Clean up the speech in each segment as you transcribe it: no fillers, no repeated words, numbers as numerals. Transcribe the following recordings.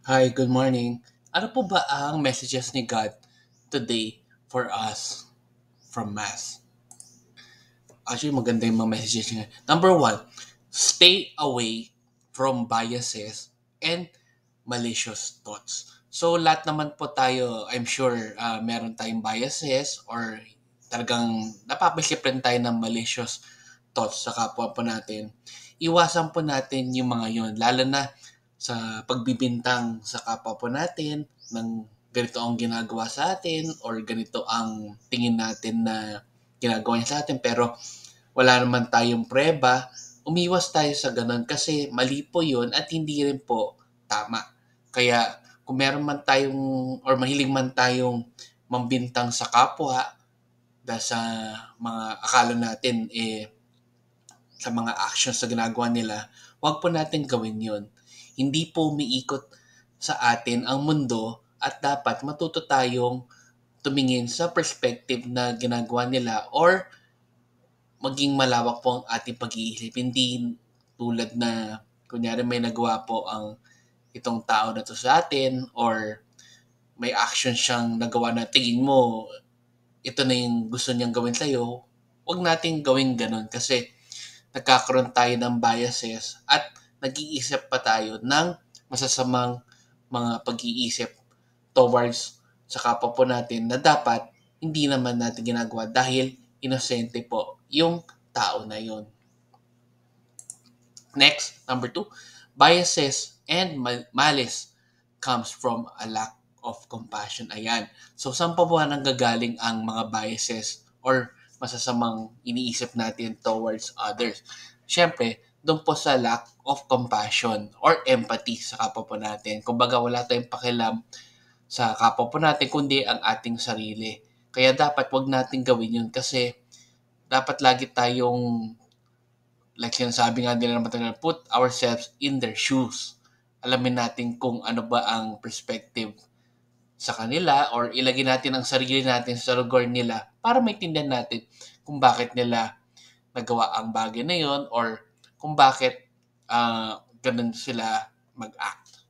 Hi, good morning. Ano po ba ang messages ni God today for us from Mass? Actually, maganda yung mga messages niya. Number one, stay away from biases and malicious thoughts. So, lahat naman po tayo, I'm sure, meron tayong biases or talagang napapaisip rin tayo ng malicious thoughts sa kapwa po natin. Iwasan po natin yung mga yun, lalo na sa pagbibintang sa kapwa po natin ng ganito ang ginagawa sa atin or ganito ang tingin natin na ginagawa niya sa atin pero wala naman tayong preba, umiwas tayo sa ganun kasi mali po yun at hindi rin po tama. Kaya kung meron man tayong or mahilig man tayong mambintang sa kapwa dahil sa mga akala natin sa mga actions na ginagawa nila, wag po natin gawin yun. Hindi po umiikot sa atin ang mundo at dapat matuto tayong tumingin sa perspective na ginagawa nila or maging malawak po ang ating pag-iisip. Hindi tulad na kunyari may nagawa po ang itong tao na to sa atin or may action siyang nagawa na tingin mo ito na yung gusto niyang gawin sa'yo, huwag nating gawin ganun kasi nagkakaroon tayo ng biases at nag-iisip pa tayo ng masasamang mga pag-iisip towards sa kapwa po natin na dapat hindi naman natin ginagawa dahil inosente po yung tao na yun. Next, number two, biases and malice comes from a lack of compassion. Ayan. So, saan pa ba nanggagaling ang mga biases or masasamang iniisip natin towards others? Siyempre, doon po sa lack of compassion or empathy sa kapwa po natin. Kumbaga, wala tayong pakialam sa kapwa po natin, kundi ang ating sarili. Kaya dapat wag natin gawin yun kasi dapat lagi tayong like sinasabi nga nila ng matagal, put ourselves in their shoes. Alamin natin kung ano ba ang perspective sa kanila or ilagay natin ang sarili natin sa lugar nila para maintindihan natin kung bakit nila nagawa ang bagay na yon or kung bakit ganun sila mag-act.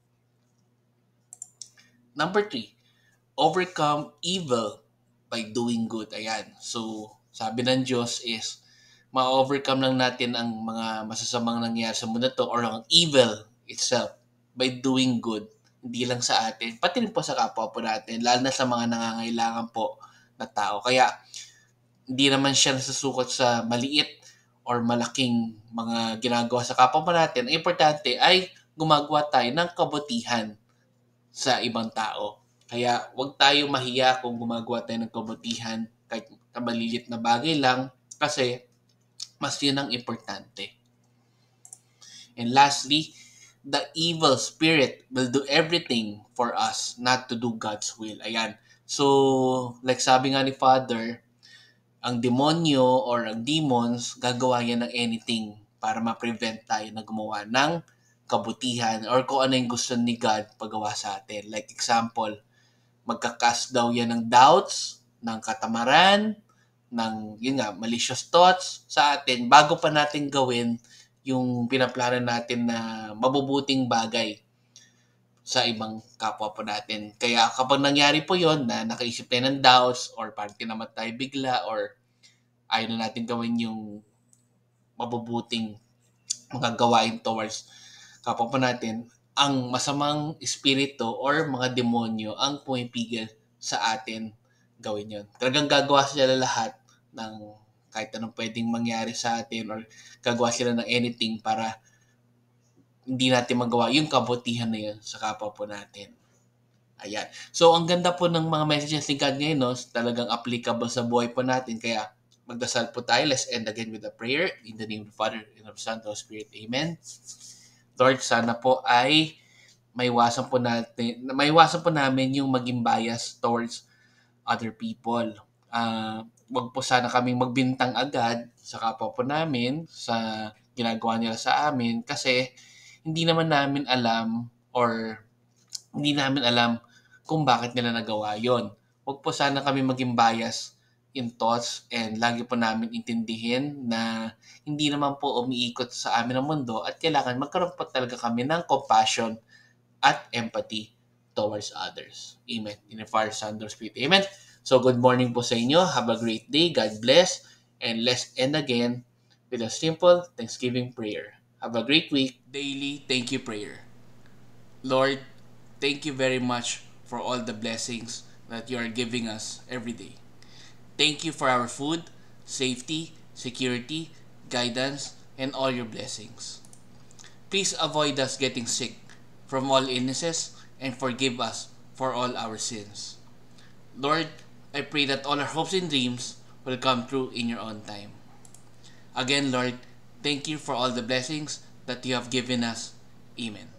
Number three, overcome evil by doing good. Ayan. So, sabi ng Diyos is ma-overcome lang natin ang mga masasamang nangyayari sa mundo to or ang evil itself by doing good. Hindi lang sa atin, pati rin po sa kapwa po natin, lalo na sa mga nangangailangan po na tao. Kaya hindi naman siya nasusukot sa maliit or malaking mga ginagawa sa kapwa po natin. Ang importante ay gumagawa tayo ng kabutihan sa ibang tao. Kaya huwag tayo mahiya kung gumagawa tayo ng kabutihan kahit na maliliit na bagay lang kasi mas yun ang importante. And lastly, the evil spirit will do everything for us not to do God's will. Ayan. So, like sabi nga ni Father, ang demonyo or ang demons, gagawa yan ng anything para ma-prevent tayo na gumawa ng kabutihan or kung ano yung gusto ni God pagawa sa atin. Like example, magkakas daw yan ng doubts, ng katamaran, ng yun nga, malicious thoughts sa atin bago pa natin gawin yung pinaplano natin na mabubuting bagay sa ibang kapwa po natin. Kaya kapag nangyari po yon na nakaisip tayo ng doubts or parang tinamat tayo bigla or ayaw na natin gawin yung mabubuting mga gawain towards kapwa po natin, ang masamang espiritu or mga demonyo ang pumipigil sa atin gawin yon. Talagang gagawa sila lahat ng kahit anong pwedeng mangyari sa atin or gagawa sila ng anything para hindi natin magawa yung kabutihan na yun sa kapwa po natin. Ayan. So, ang ganda po ng mga messages ni God ngayon, no? Talagang applicable sa buhay po natin. Kaya, magdasal po tayo. Let's end again with a prayer. In the name of the Father, and of the Son, and of the Holy Spirit. Amen. Lord, sana po ay maiwasan po namin yung maging bias towards other people. Wag po sana kaming magbintang agad sa kapwa po namin sa ginagawa nila sa amin kasi hindi naman namin alam or hindi namin alam kung bakit nila nagawa yon. Huwag po sana kami maging bias in thoughts and lagi po namin intindihin na hindi naman po umiikot sa amin ang mundo at kailangan magkaroon po talaga kami ng compassion at empathy towards others. Amen. In the Father, Son, and Spirit. Amen. So good morning po sa inyo. Have a great day. God bless. And let's end again with a simple Thanksgiving prayer. Have a great week. Daily thank you prayer. Lord, thank you very much for all the blessings that you are giving us every day. Thank you for our food, safety, security, guidance, and all your blessings. Please avoid us getting sick from all illnesses and forgive us for all our sins. Lord, I pray that all our hopes and dreams will come true in your own time. Again, Lord, thank you for all the blessings that you have given us. Amen.